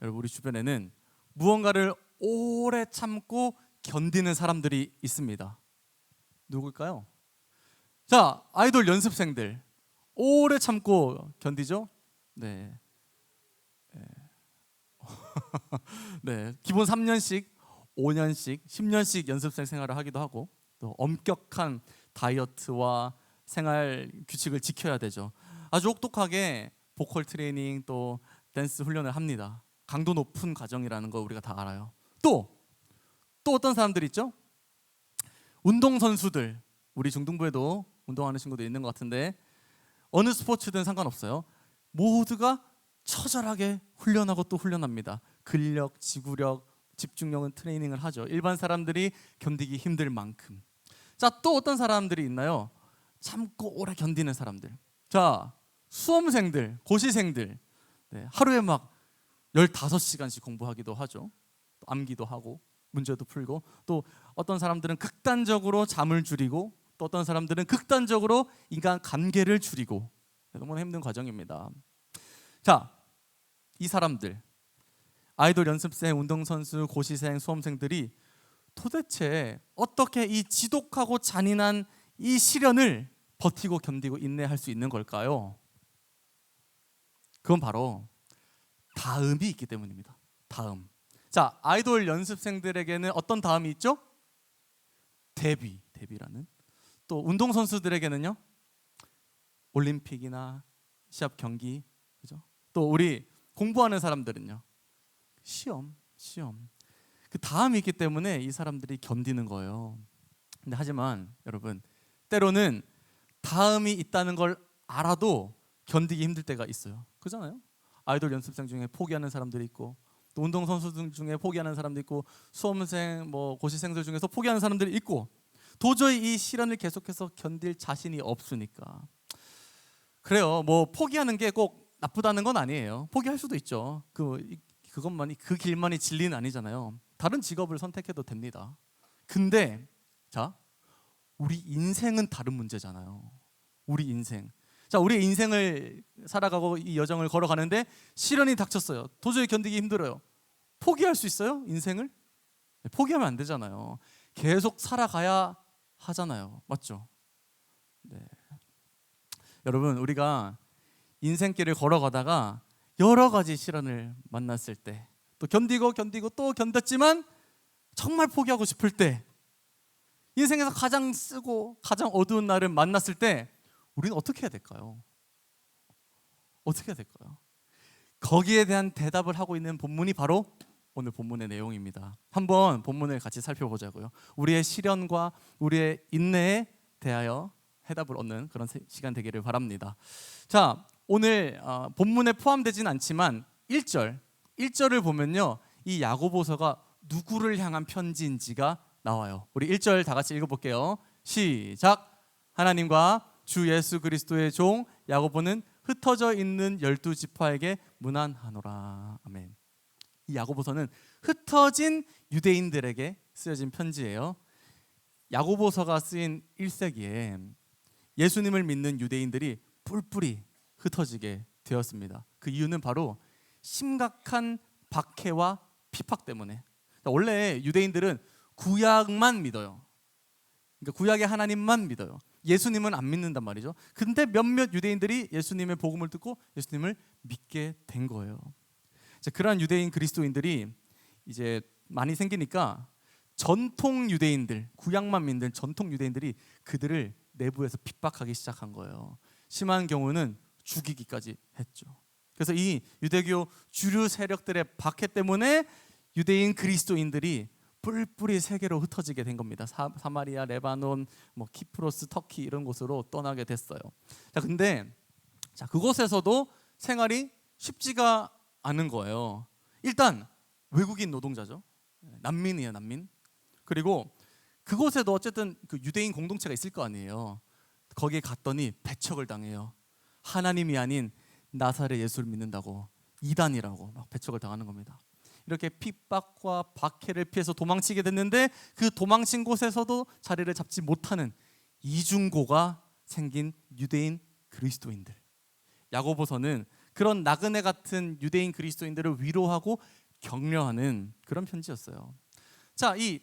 여러분, 우리 주변에는 무언가를 오래 참고 견디는 사람들이 있습니다. 누굴까요? 자, 아이돌 연습생들 오래 참고 견디죠? 네. 네, 기본 3년씩, 5년씩, 10년씩 연습생 생활을 하기도 하고, 또 엄격한 다이어트와 생활 규칙을 지켜야 되죠. 아주 혹독하게 보컬 트레이닝 또 댄스 훈련을 합니다. 강도 높은 과정이라는 거 우리가 다 알아요. 또 어떤 사람들이 있죠? 운동선수들, 우리 중등부에도 운동하는 친구도 있는 것 같은데, 어느 스포츠든 상관없어요. 모두가 처절하게 훈련하고 또 훈련합니다. 근력, 지구력, 집중력은 트레이닝을 하죠. 일반 사람들이 견디기 힘들 만큼. 자, 또 어떤 사람들이 있나요? 참고 오래 견디는 사람들. 자, 수험생들, 고시생들, 네, 하루에 막 15시간씩 공부하기도 하죠. 또 암기도 하고 문제도 풀고, 또 어떤 사람들은 극단적으로 잠을 줄이고, 또 어떤 사람들은 극단적으로 인간 관계를 줄이고, 너무나 힘든 과정입니다. 자, 이 사람들, 아이돌 연습생, 운동선수, 고시생, 수험생들이 도대체 어떻게 이 지독하고 잔인한 이 시련을 버티고 견디고 인내할 수 있는 걸까요? 그건 바로 다음이 있기 때문입니다. 다음. 자, 아이돌 연습생들에게는 어떤 다음이 있죠? 데뷔라는. 또 운동선수들에게는요, 올림픽이나 시합 경기, 그죠? 또 우리 공부하는 사람들은요, 시험. 그 다음이 있기 때문에 이 사람들이 견디는 거예요. 근데 하지만 여러분, 때로는 다음이 있다는 걸 알아도 견디기 힘들 때가 있어요. 그렇잖아요? 아이돌 연습생 중에 포기하는 사람들이 있고, 또 운동선수들 중에 포기하는 사람도 있고, 수험생, 고시생들 중에서 포기하는 사람들이 있고, 도저히 이 시련을 계속해서 견딜 자신이 없으니까. 그래요. 포기하는 게 꼭 나쁘다는 건 아니에요. 포기할 수도 있죠. 그것만이, 그 길만이 진리는 아니잖아요. 다른 직업을 선택해도 됩니다. 근데 자, 우리 인생은 다른 문제잖아요. 우리 인생. 자, 우리 인생을 살아가고 이 여정을 걸어가는데 시련이 닥쳤어요. 도저히 견디기 힘들어요. 포기할 수 있어요? 인생을? 포기하면 안 되잖아요. 계속 살아가야 하잖아요. 맞죠? 네. 여러분, 우리가 인생길을 걸어가다가 여러 가지 시련을 만났을 때, 또 견디고 또 견뎠지만 정말 포기하고 싶을 때, 인생에서 가장 쓰고 가장 어두운 날을 만났을 때 우리는 어떻게 해야 될까요? 어떻게 해야 될까요? 거기에 대한 대답을 하고 있는 본문이 바로 오늘 본문의 내용입니다. 한번 본문을 같이 살펴보자고요. 우리의 시련과 우리의 인내에 대하여 해답을 얻는 그런 시간 되기를 바랍니다. 자, 오늘 본문에 포함되진 않지만 1절을 보면요, 이 야고보서가 누구를 향한 편지인지가 나와요. 우리 1절 다 같이 읽어볼게요. 시작. 하나님과 주 예수 그리스도의 종 야고보는 흩어져 있는 12지파에게 문안하노라. 아멘. 이 야고보서는 흩어진 유대인들에게 쓰여진 편지예요. 야고보서가 쓰인 1세기에 예수님을 믿는 유대인들이 뿔뿔이 흩어지게 되었습니다. 그 이유는 바로 심각한 박해와 핍박 때문에. 원래 유대인들은 구약만 믿어요. 그러니까 구약의 하나님만 믿어요. 예수님은 안 믿는단 말이죠. 근데 몇몇 유대인들이 예수님의 복음을 듣고 예수님을 믿게 된 거예요. 그러한 유대인 그리스도인들이 이제 많이 생기니까 전통 유대인들, 구약만 믿는 전통 유대인들이 그들을 내부에서 핍박하기 시작한 거예요. 심한 경우는 죽이기까지 했죠. 그래서 이 유대교 주류 세력들의 박해 때문에 유대인 그리스도인들이 뿔뿔이 세계로 흩어지게 된 겁니다. 사마리아, 레바논, 키프로스, 터키 이런 곳으로 떠나게 됐어요. 근데 그곳에서도 생활이 쉽지가 않은 거예요. 일단 외국인 노동자죠. 난민이에요, 난민. 그리고 그곳에도 어쨌든 그 유대인 공동체가 있을 거 아니에요. 거기에 갔더니 배척을 당해요. 하나님이 아닌 나사렛 예수를 믿는다고, 이단이라고 막 배척을 당하는 겁니다. 이렇게 핍박과 박해를 피해서 도망치게 됐는데, 그 도망친 곳에서도 자리를 잡지 못하는 이중고가 생긴 유대인 그리스도인들. 야고보서는 그런 나그네 같은 유대인 그리스도인들을 위로하고 격려하는 그런 편지였어요. 자, 이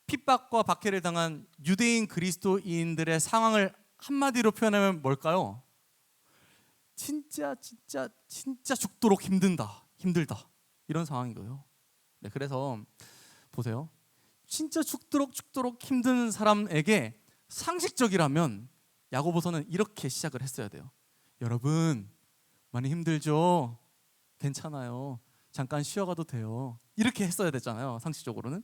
핍박과 박해를 당한 유대인 그리스도인들의 상황을 한마디로 표현하면 뭘까요? 진짜 죽도록 힘들다 이런 상황이고요. 네, 그래서 보세요. 진짜 죽도록 힘든 사람에게 상식적이라면 야고보서는 이렇게 시작을 했어야 돼요. 여러분 많이 힘들죠? 괜찮아요. 잠깐 쉬어가도 돼요. 이렇게 했어야 됐잖아요, 상식적으로는.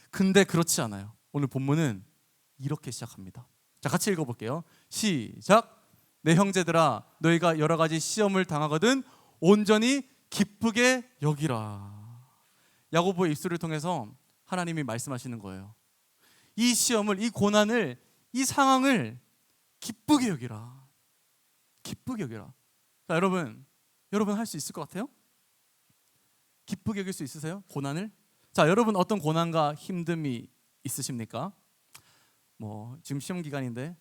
근데 그렇지 않아요. 오늘 본문은 이렇게 시작합니다. 자, 같이 읽어볼게요. 시작. 내 형제들아, 너희가 여러 가지 시험을 당하거든 온전히 기쁘게 여기라. 야고보의 입술을 통해서 하나님이 말씀하시는 거예요. 이 시험을, 이 고난을, 이 상황을 기쁘게 여기라. 기쁘게 여기라. 자, 여러분 할 수 있을 것 같아요? 기쁘게 여길 수 있으세요? 고난을? 자, 여러분 어떤 고난과 힘듦이 있으십니까? 지금 시험 기간인데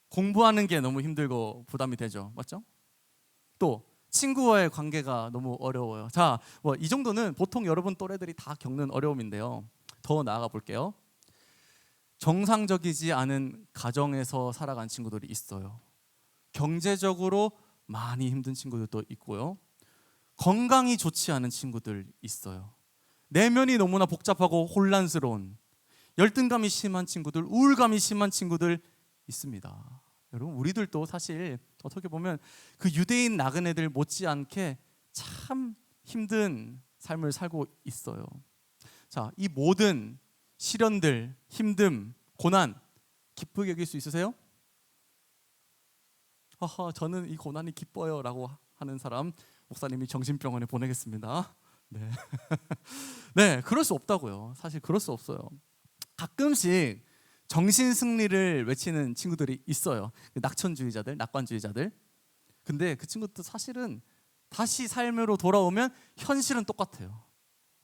공부하는 게 너무 힘들고 부담이 되죠, 맞죠? 또 친구와의 관계가 너무 어려워요. 자, 이 정도는 보통 여러분 또래들이 다 겪는 어려움인데요. 더 나아가 볼게요. 정상적이지 않은 가정에서 살아간 친구들이 있어요. 경제적으로 많이 힘든 친구들도 있고요. 건강이 좋지 않은 친구들 있어요. 내면이 너무나 복잡하고 혼란스러운, 열등감이 심한 친구들, 우울감이 심한 친구들 있습니다. 여러분, 우리들도 사실 어떻게 보면 그 유대인 나그네들 못지않게 참 힘든 삶을 살고 있어요. 자, 이 모든 시련들, 힘듦, 고난 기쁘게 여길 수 있으세요? 저는 이 고난이 기뻐요 라고 하는 사람 목사님이 정신병원에 보내겠습니다. 네. 네, 그럴 수 없다고요. 사실 그럴 수 없어요. 가끔씩 정신 승리를 외치는 친구들이 있어요. 낙천주의자들, 낙관주의자들. 근데 그 친구도 사실은 다시 삶으로 돌아오면 현실은 똑같아요.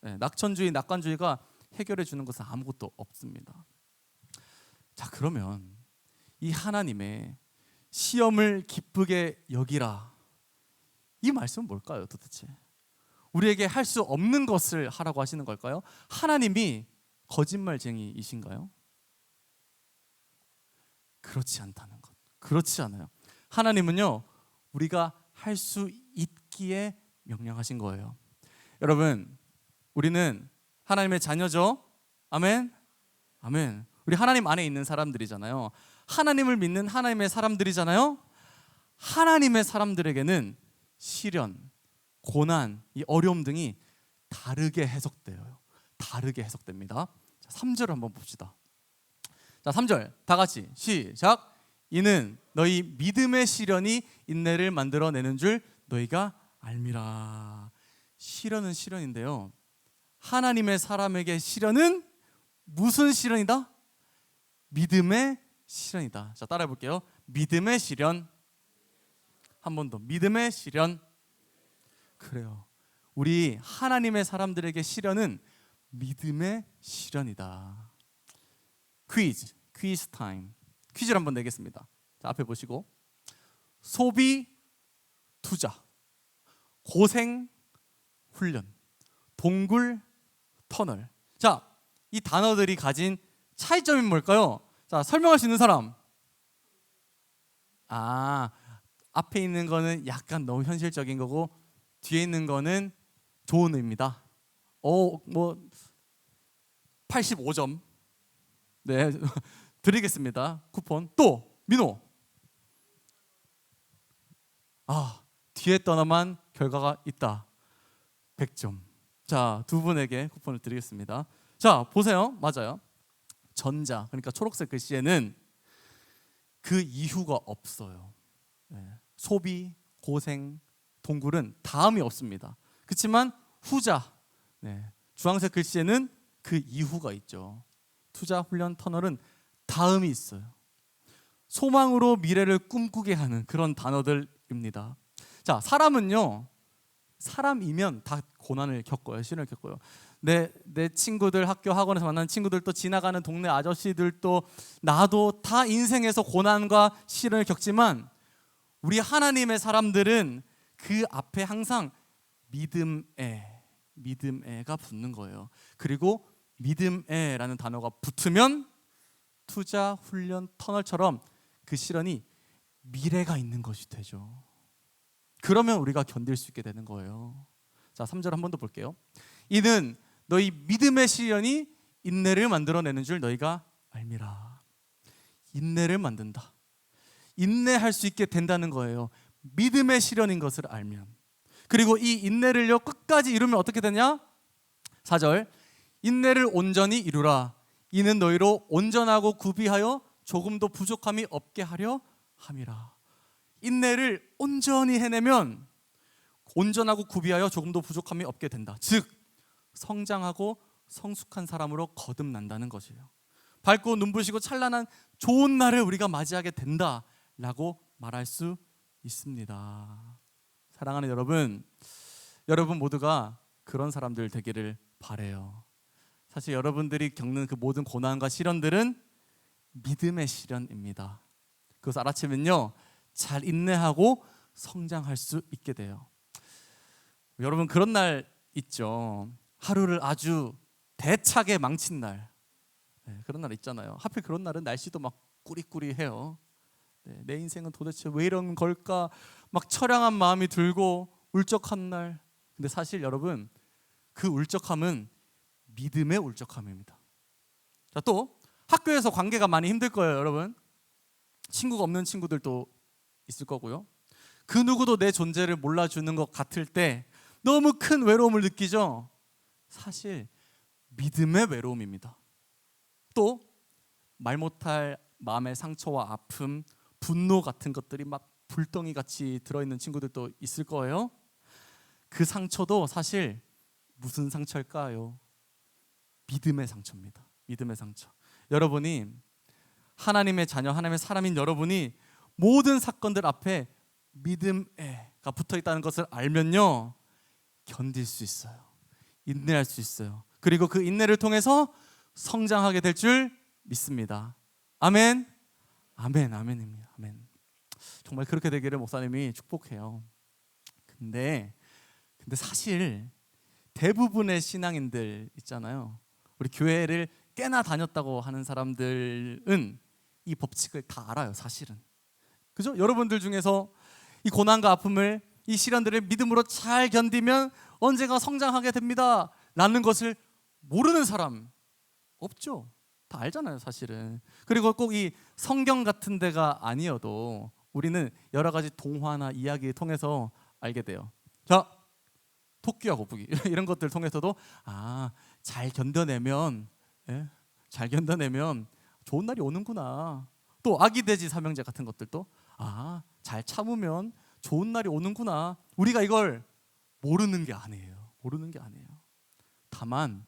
네, 낙천주의, 낙관주의가 해결해 주는 것은 아무것도 없습니다. 자, 그러면 이 하나님의 시험을 기쁘게 여기라, 이 말씀은 뭘까요, 도대체? 우리에게 할 수 없는 것을 하라고 하시는 걸까요? 하나님이 거짓말쟁이이신가요? 그렇지 않다는 것. 그렇지 않아요. 하나님은요, 우리가 할 수 있기에 명령하신 거예요. 여러분, 우리는 하나님의 자녀죠. 아멘. 아멘. 우리 하나님 안에 있는 사람들이잖아요. 하나님을 믿는 하나님의 사람들이잖아요. 하나님의 사람들에게는 시련, 고난, 이 어려움 등이 다르게 해석돼요. 다르게 해석됩니다. 자, 3절을 한번 봅시다. 자, 3절 다 같이 시작. 이는 너희 믿음의 시련이 인내를 만들어내는 줄 너희가 알미라. 시련은 시련인데요, 하나님의 사람에게 시련은 무슨 시련이다? 믿음의 시련이다. 자, 따라해 볼게요. 믿음의 시련. 한 번 더. 믿음의 시련. 그래요. 우리 하나님의 사람들에게 시련은 믿음의 시련이다. 퀴즈 타임. 퀴즈를 한번 내겠습니다. 자, 앞에 보시고, 소비, 투자, 고생, 훈련, 동굴, 터널. 자, 이 단어들이 가진 차이점이 뭘까요? 자, 설명할 수 있는 사람. 앞에 있는 거는 약간 너무 현실적인 거고 뒤에 있는 거는 좋은 의미다. 85점. 네, 드리겠습니다. 쿠폰. 또 민호. 뒤에 떠나만 결과가 있다. 100점. 자, 두 분에게 쿠폰을 드리겠습니다. 자, 보세요. 맞아요. 전자, 그러니까 초록색 글씨에는 그 이유가 없어요. 네. 소비, 고생, 동굴은 다음이 없습니다. 그렇지만 후자, 네, 주황색 글씨에는 그 이유가 있죠. 투자, 훈련, 터널은 다음이 있어요. 소망으로 미래를 꿈꾸게 하는 그런 단어들입니다. 자, 사람은요, 사람이면 다 고난을 겪어요. 시련을 겪어요. 내 친구들, 학교 학원에서 만나는 친구들도, 지나가는 동네 아저씨들도, 나도 다 인생에서 고난과 시련을 겪지만 우리 하나님의 사람들은 그 앞에 항상 믿음에가 붙는 거예요. 그리고 믿음에라는 단어가 붙으면 투자, 훈련, 터널처럼 그 실현이 미래가 있는 것이 되죠. 그러면 우리가 견딜 수 있게 되는 거예요. 자, 3절 한 번 더 볼게요. 이는 너희 믿음의 실현이 인내를 만들어내는 줄 너희가 알미라. 인내를 만든다. 인내할 수 있게 된다는 거예요. 믿음의 실현인 것을 알면. 그리고 이 인내를요 끝까지 이루면 어떻게 되냐? 4절 인내를 온전히 이루라. 이는 너희로 온전하고 구비하여 조금도 부족함이 없게 하려 함이라. 인내를 온전히 해내면 온전하고 구비하여 조금도 부족함이 없게 된다. 즉 성장하고 성숙한 사람으로 거듭난다는 것이에요. 밝고 눈부시고 찬란한 좋은 날을 우리가 맞이하게 된다라고 말할 수 있습니다. 사랑하는 여러분, 여러분 모두가 그런 사람들 되기를 바라요. 사실 여러분들이 겪는 그 모든 고난과 시련들은 믿음의 시련입니다. 그것을 알아채면요 잘 인내하고 성장할 수 있게 돼요. 여러분 그런 날 있죠. 하루를 아주 대차게 망친 날. 그런 날 있잖아요. 하필 그런 날은 날씨도 막 꾸리꾸리해요. 내 인생은 도대체 왜 이런 걸까? 막 처량한 마음이 들고 울적한 날. 근데 사실 여러분 그 울적함은 믿음의 울적함입니다. 자, 또 학교에서 관계가 많이 힘들 거예요, 여러분. 친구가 없는 친구들도 있을 거고요. 그 누구도 내 존재를 몰라주는 것 같을 때 너무 큰 외로움을 느끼죠. 사실 믿음의 외로움입니다. 또 말 못할 마음의 상처와 아픔, 분노 같은 것들이 막 불덩이 같이 들어있는 친구들도 있을 거예요. 그 상처도 사실 무슨 상처일까요? 믿음의 상처입니다. 믿음의 상처. 여러분이 하나님의 자녀, 하나님의 사람인 여러분이 모든 사건들 앞에 믿음에가 붙어 있다는 것을 알면요 견딜 수 있어요. 인내할 수 있어요. 그리고 그 인내를 통해서 성장하게 될 줄 믿습니다. 아멘. 아멘. 아멘입니다. 아멘. 정말 그렇게 되기를 목사님이 축복해요. 근데 사실 대부분의 신앙인들 있잖아요. 우리 교회를 꽤나 다녔다고 하는 사람들은 이 법칙을 다 알아요, 사실은. 그죠? 여러분들 중에서 이 고난과 아픔을, 이 시련들을 믿음으로 잘 견디면 언제가 성장하게 됩니다 라는 것을 모르는 사람 없죠. 다 알잖아요, 사실은. 그리고 꼭 이 성경 같은 데가 아니어도 우리는 여러 가지 동화나 이야기 통해서 알게 돼요. 자, 토끼와 거북이 이런 것들 통해서도 잘 견뎌내면 잘 견뎌내면 좋은 날이 오는구나. 또 아기 돼지 삼형제 같은 것들도 잘 참으면 좋은 날이 오는구나. 우리가 이걸 모르는 게 아니에요. 모르는 게 아니에요. 다만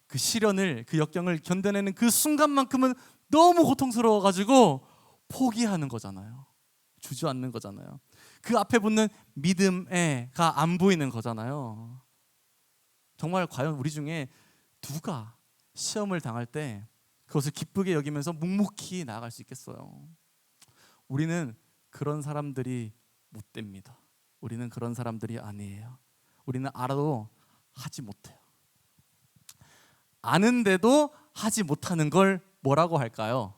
그 시련을, 그 역경을 견뎌내는 그 순간만큼은 너무 고통스러워가지고 포기하는 거잖아요. 주저앉는 거잖아요. 그 앞에 붙는 믿음에가 안 보이는 거잖아요. 정말 과연 우리 중에 누가 시험을 당할 때 그것을 기쁘게 여기면서 묵묵히 나아갈 수 있겠어요? 우리는 그런 사람들이 못 됩니다. 우리는 그런 사람들이 아니에요. 우리는 알아도 하지 못해요. 아는데도 하지 못하는 걸 뭐라고 할까요?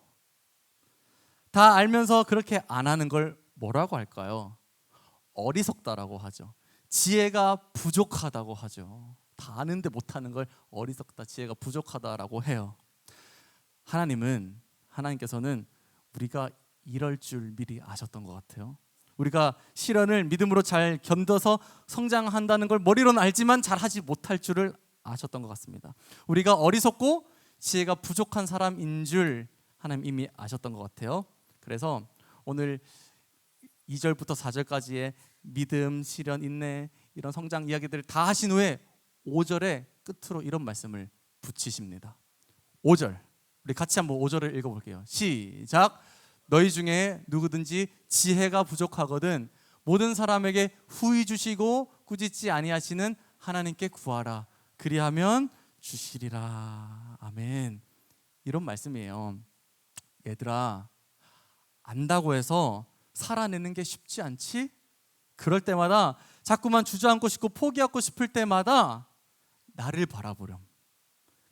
다 알면서 그렇게 안 하는 걸 뭐라고 할까요? 어리석다라고 하죠. 지혜가 부족하다고 하죠. 다 아는데 못하는 걸 어리석다, 지혜가 부족하다라고 해요. 하나님께서는 우리가 이럴 줄 미리 아셨던 것 같아요. 우리가 시련을 믿음으로 잘 견뎌서 성장한다는 걸 머리로는 알지만 잘 하지 못할 줄을 아셨던 것 같습니다. 우리가 어리석고 지혜가 부족한 사람인 줄 하나님 이미 아셨던 것 같아요. 그래서 오늘 2절부터 4절까지의 믿음, 시련, 인내 이런 성장 이야기들을 다 하신 후에 5절의 끝으로 이런 말씀을 붙이십니다. 5절 우리 같이 한번 5절을 읽어볼게요. 시작. 너희 중에 누구든지 지혜가 부족하거든 모든 사람에게 후히 주시고 꾸짖지 아니하시는 하나님께 구하라. 그리하면 주시리라. 아멘. 이런 말씀이에요. 얘들아, 안다고 해서 살아내는 게 쉽지 않지? 그럴 때마다 자꾸만 주저앉고 싶고 포기하고 싶을 때마다 나를 바라보렴.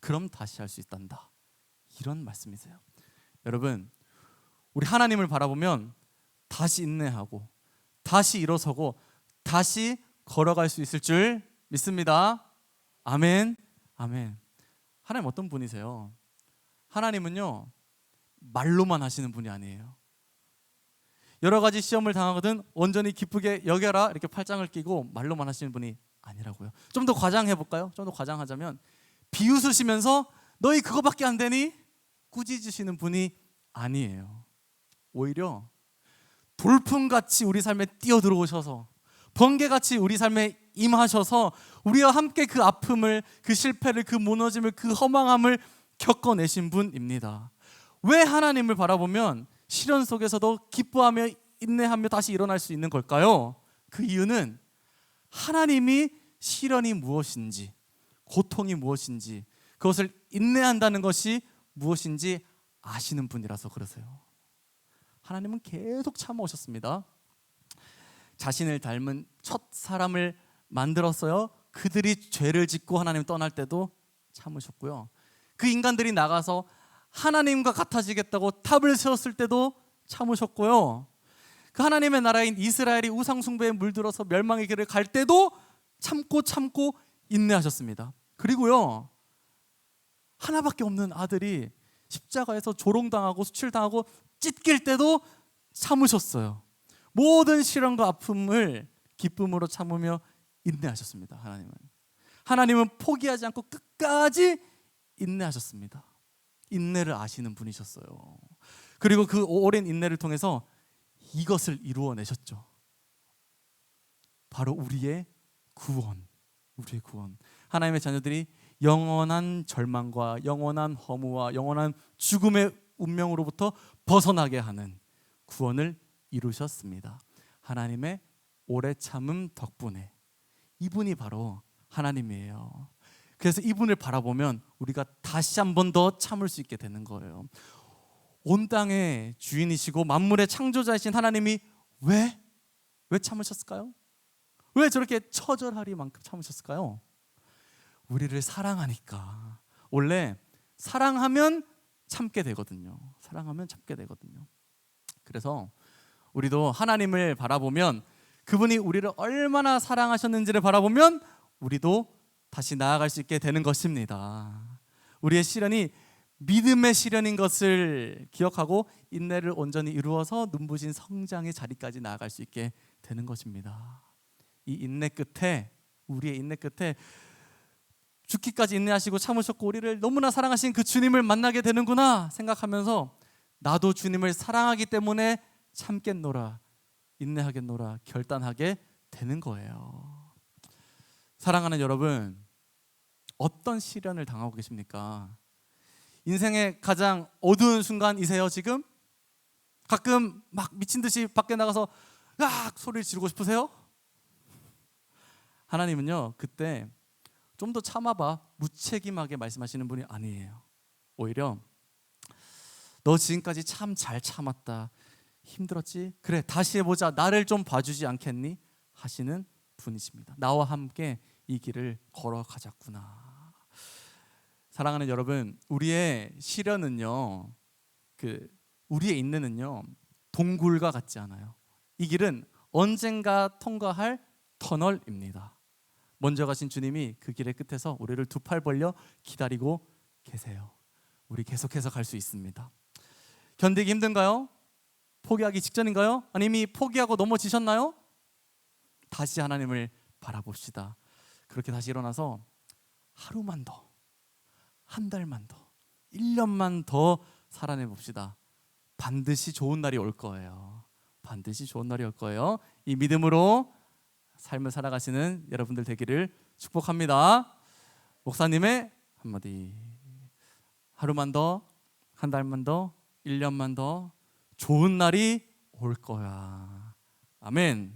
그럼 다시 할 수 있단다. 이런 말씀이세요. 여러분, 우리 하나님을 바라보면 다시 인내하고 다시 일어서고 다시 걸어갈 수 있을 줄 믿습니다. 아멘. 아멘. 하나님 어떤 분이세요? 하나님은요, 말로만 하시는 분이 아니에요. 여러 가지 시험을 당하거든 온전히 기쁘게 여겨라 이렇게 팔짱을 끼고 말로만 하시는 분이 아니라고요. 좀 더 과장해 볼까요? 좀 더 과장하자면 비웃으시면서 너희 그거밖에 안 되니? 꾸짖으시는 분이 아니에요. 오히려 돌풍같이 우리 삶에 뛰어들어오셔서 번개같이 우리 삶에 임하셔서 우리와 함께 그 아픔을, 그 실패를, 그 무너짐을, 그 허망함을 겪어내신 분입니다. 왜 하나님을 바라보면 시련 속에서도 기뻐하며 인내하며 다시 일어날 수 있는 걸까요? 그 이유는 하나님이 시련이 무엇인지, 고통이 무엇인지, 그것을 인내한다는 것이 무엇인지 아시는 분이라서 그러세요. 하나님은 계속 참아오셨습니다. 자신을 닮은 첫 사람을 만들었어요. 그들이 죄를 짓고 하나님 떠날 때도 참으셨고요. 그 인간들이 나가서 하나님과 같아지겠다고 탑을 세웠을 때도 참으셨고요. 그 하나님의 나라인 이스라엘이 우상 숭배에 물들어서 멸망의 길을 갈 때도 참고 인내하셨습니다. 그리고요, 하나밖에 없는 아들이 십자가에서 조롱당하고 수칠당하고 찢길 때도 참으셨어요. 모든 시련과 아픔을 기쁨으로 참으며 인내하셨습니다. 하나님은 포기하지 않고 끝까지 인내하셨습니다. 인내를 아시는 분이셨어요. 그리고 그 오랜 인내를 통해서 이것을 이루어내셨죠. 바로 우리의 구원. 하나님의 자녀들이 영원한 절망과 영원한 허무와 영원한 죽음의 운명으로부터 벗어나게 하는 구원을 이루셨습니다. 하나님의 오래 참음 덕분에. 이분이 바로 하나님이에요. 그래서 이분을 바라보면 우리가 다시 한 번 더 참을 수 있게 되는 거예요. 온 땅의 주인이시고 만물의 창조자이신 하나님이 왜 참으셨을까요? 왜 저렇게 처절하리만큼 참으셨을까요? 우리를 사랑하니까. 원래 사랑하면 참게 되거든요. 그래서 우리도 하나님을 바라보면, 그분이 우리를 얼마나 사랑하셨는지를 바라보면 우리도 다시 나아갈 수 있게 되는 것입니다. 우리의 시련이 믿음의 시련인 것을 기억하고 인내를 온전히 이루어서 눈부신 성장의 자리까지 나아갈 수 있게 되는 것입니다. 이 인내 끝에, 우리의 인내 끝에 죽기까지 인내하시고 참으셨고 우리를 너무나 사랑하신 그 주님을 만나게 되는구나 생각하면서 나도 주님을 사랑하기 때문에 참겠노라, 인내하겠노라 결단하게 되는 거예요. 사랑하는 여러분, 어떤 시련을 당하고 계십니까? 인생의 가장 어두운 순간이세요 지금? 가끔 막 미친 듯이 밖에 나가서 으악 소리를 지르고 싶으세요? 하나님은요, 그때 좀 더 참아봐 무책임하게 말씀하시는 분이 아니에요. 오히려 너 지금까지 참 잘 참았다, 힘들었지? 그래 다시 해보자, 나를 좀 봐주지 않겠니? 하시는 분이십니다. 나와 함께 이 길을 걸어가자꾸나. 사랑하는 여러분, 우리의 시련은요, 우리의 인내는요 동굴과 같지 않아요. 이 길은 언젠가 통과할 터널입니다. 먼저 가신 주님이 그 길의 끝에서 우리를 두 팔 벌려 기다리고 계세요. 우리 계속해서 갈 수 있습니다. 견디기 힘든가요? 포기하기 직전인가요? 아니면 이미 포기하고 넘어지셨나요? 다시 하나님을 바라봅시다. 그렇게 다시 일어나서 하루만 더, 한 달만 더, 1년만 더 살아내 봅시다. 반드시 좋은 날이 올 거예요. 이 믿음으로 삶을 살아가시는 여러분들 되기를 축복합니다. 목사님의 한마디, 하루만 더, 한 달만 더, 1년만 더 좋은 날이 올 거야. 아멘.